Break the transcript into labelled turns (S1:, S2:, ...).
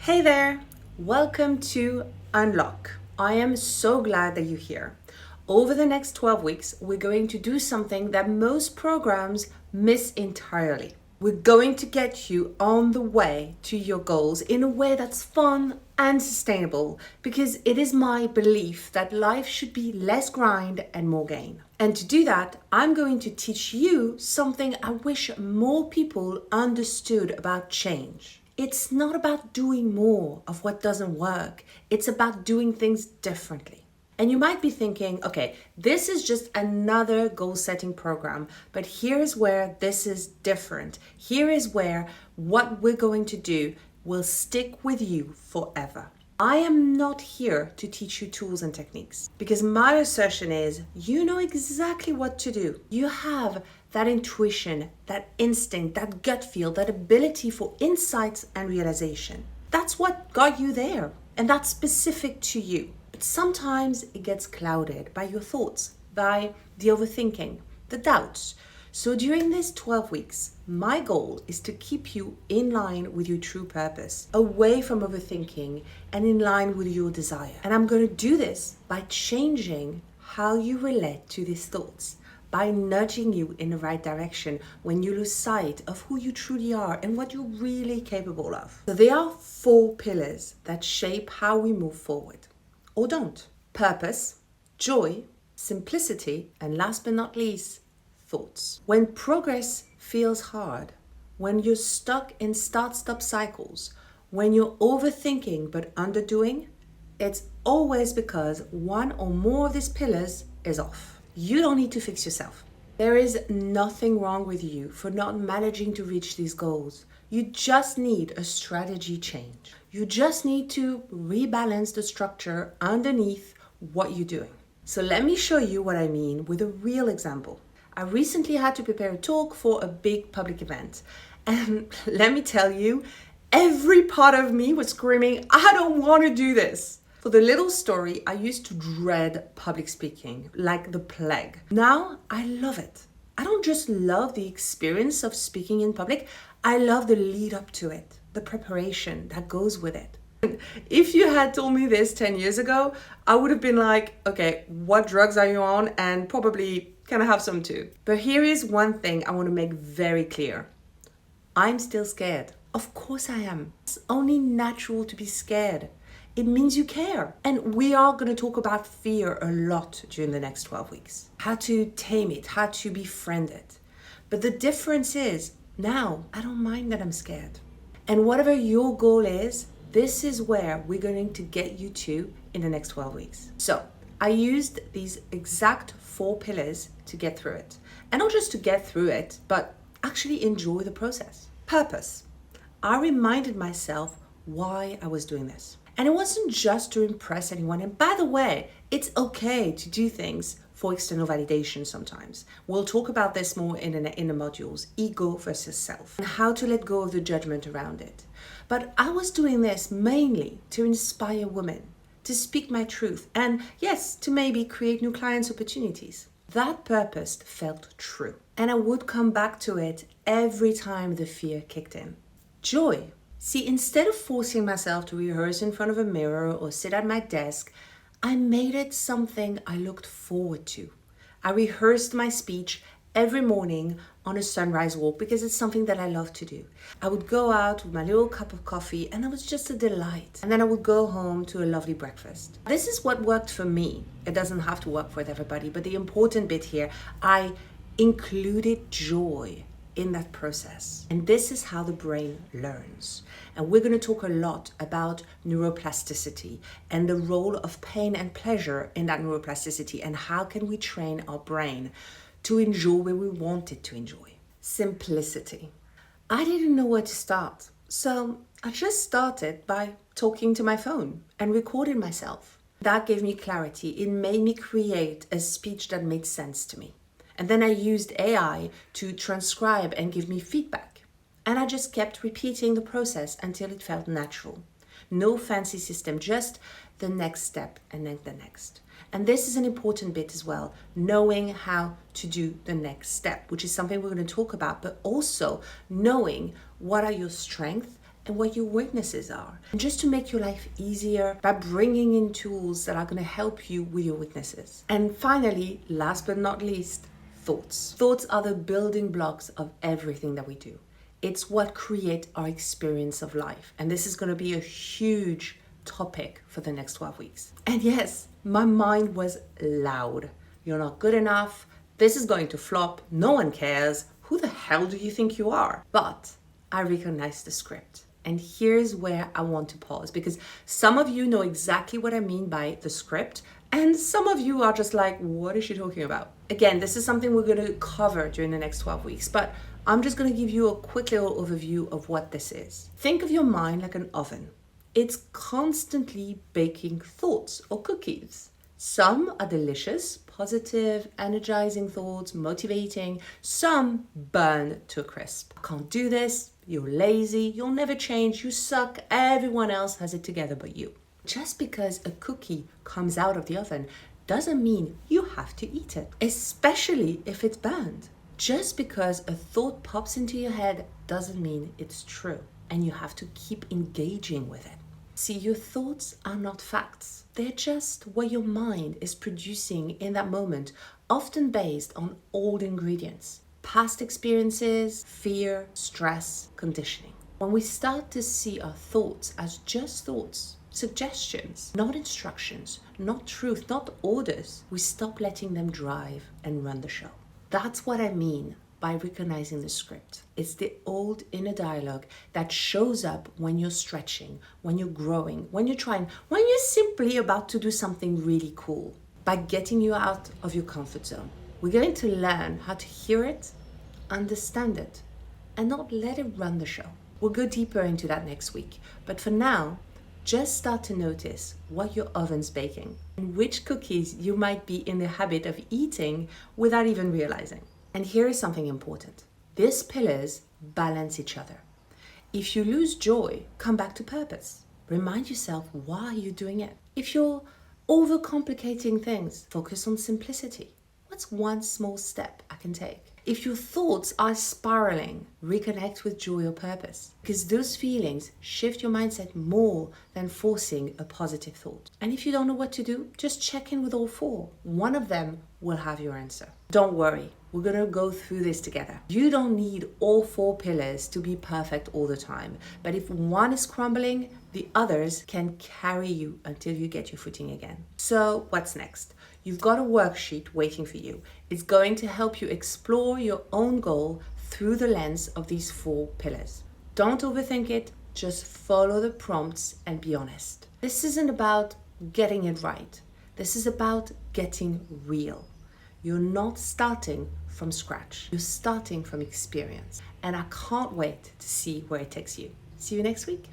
S1: Hey there, welcome to Unlock. I am so glad that you're here. Over the next 12 weeks, we're going to do something that most programs miss entirely. We're going to get you on the way to your goals in a way that's fun and sustainable because it is my belief that life should be less grind and more gain. And to do that, I'm going to teach you something I wish more people understood about change. It's not about doing more of what doesn't work. It's about doing things differently. And you might be thinking, okay, this is just another goal setting program, but here's where this is different. Here is where what we're going to do will stick with you forever. I am not here to teach you tools and techniques because my assertion is you know exactly what to do. You have that intuition, that instinct, that gut feel, that ability for insights and realization. That's what got you there, and that's specific to you. But sometimes it gets clouded by your thoughts, by the overthinking, the doubts. So during these 12 weeks, my goal is to keep you in line with your true purpose, away from overthinking and in line with your desire. And I'm going to do this by changing how you relate to these thoughts, by nudging you in the right direction when you lose sight of who you truly are and what you're really capable of. So there are 4 pillars that shape how we move forward, or don't. Purpose, joy, simplicity, and last but not least, thoughts. When progress feels hard, when you're stuck in start-stop cycles, when you're overthinking but underdoing, it's always because one or more of these pillars is off. You don't need to fix yourself. There is nothing wrong with you for not managing to reach these goals. You just need a strategy change. You just need to rebalance the structure underneath what you're doing. So let me show you what I mean with a real example. I recently had to prepare a talk for a big public event. And let me tell you, every part of me was screaming, I don't want to do this. For the little story, I used to dread public speaking like the plague. Now I love it. I don't just love the experience of speaking in public, I love the lead up to it, the preparation that goes with it. If you had told me this 10 years ago, I would have been like, okay, what drugs are you on? And probably can I have some too? But here is one thing I want to make very clear. I'm still scared. Of course I am. It's only natural to be scared. It means you care. And we are going to talk about fear a lot during the next 12 weeks. How to tame it, how to befriend it. But the difference is now I don't mind that I'm scared. And whatever your goal is, this is where we're going to get you to in the next 12 weeks. So I used these exact 4 pillars to get through it. And not just to get through it, but actually enjoy the process. Purpose. I reminded myself why I was doing this. And it wasn't just to impress anyone. And by the way, it's okay to do things for external validation sometimes. We'll talk about this more in the modules, ego versus self, and how to let go of the judgment around it. But I was doing this mainly to inspire women, to speak my truth, and yes, to maybe create new clients' opportunities. That purpose felt true. And I would come back to it every time the fear kicked in. Joy. See, instead of forcing myself to rehearse in front of a mirror or sit at my desk, I made it something I looked forward to. I rehearsed my speech every morning on a sunrise walk because it's something that I love to do. I would go out with my little cup of coffee and it was just a delight. And then I would go home to a lovely breakfast. This is what worked for me. It doesn't have to work for everybody, but the important bit here, I included joy in that process. And this is how the brain learns. And we're going to talk a lot about neuroplasticity and the role of pain and pleasure in that neuroplasticity and how can we train our brain to enjoy where we want it to enjoy. Simplicity. I didn't know where to start. So I just started by talking to my phone and recording myself. That gave me clarity. It made me create a speech that made sense to me. And then I used AI to transcribe and give me feedback. And I just kept repeating the process until it felt natural. No fancy system, just the next step and then the next. And this is an important bit as well, knowing how to do the next step, which is something we're going to talk about, but also knowing what are your strengths and what your weaknesses are. And just to make your life easier by bringing in tools that are going to help you with your weaknesses. And finally, last but not least, thoughts. Thoughts are the building blocks of everything that we do. It's what creates our experience of life. And this is going to be a huge topic for the next 12 weeks. And yes, my mind was loud. You're not good enough. This is going to flop. No one cares. Who the hell do you think you are? But I recognize the script. And here's where I want to pause, because some of you know exactly what I mean by the script, and some of you are just like, what is she talking about? Again, this is something we're going to cover during the next 12 weeks, but I'm just going to give you a quick little overview of what this is. Think of your mind like an oven. It's constantly baking thoughts or cookies. Some are delicious, positive, energizing thoughts, motivating. Some burn to a crisp. I can't do this. You're lazy. You'll never change. You suck. Everyone else has it together but you. Just because a cookie comes out of the oven doesn't mean you have to eat it, especially if it's burned. Just because a thought pops into your head doesn't mean it's true, and you have to keep engaging with it. See, your thoughts are not facts. They're just what your mind is producing in that moment, often based on old ingredients, past experiences, fear, stress, conditioning. When we start to see our thoughts as just thoughts, suggestions, not instructions, not truth, not orders, we stop letting them drive and run the show. That's what I mean by recognizing the script. It's the old inner dialogue that shows up when you're stretching, when you're growing, when you're trying, when you're simply about to do something really cool. By getting you out of your comfort zone, we're going to learn how to hear it, understand it, and not let it run the show. We'll go deeper into that next week. But for now, just start to notice what your oven's baking and which cookies you might be in the habit of eating without even realizing. And here is something important. These pillars balance each other. If you lose joy, come back to purpose. Remind yourself why you're doing it. If you're overcomplicating things, focus on simplicity. What's one small step I can take? If your thoughts are spiraling, reconnect with joy or purpose, because those feelings shift your mindset more than forcing a positive thought. And if you don't know what to do, just check in with all four. One of them will have your answer. Don't worry, we're going to go through this together. You don't need all four pillars to be perfect all the time, but if one is crumbling, the others can carry you until you get your footing again. So what's next? You've got a worksheet waiting for you. It's going to help you explore your own goal through the lens of these four pillars. Don't overthink it, just follow the prompts and be honest. This isn't about getting it right. This is about getting real. You're not starting from scratch. You're starting from experience. And I can't wait to see where it takes you. See you next week.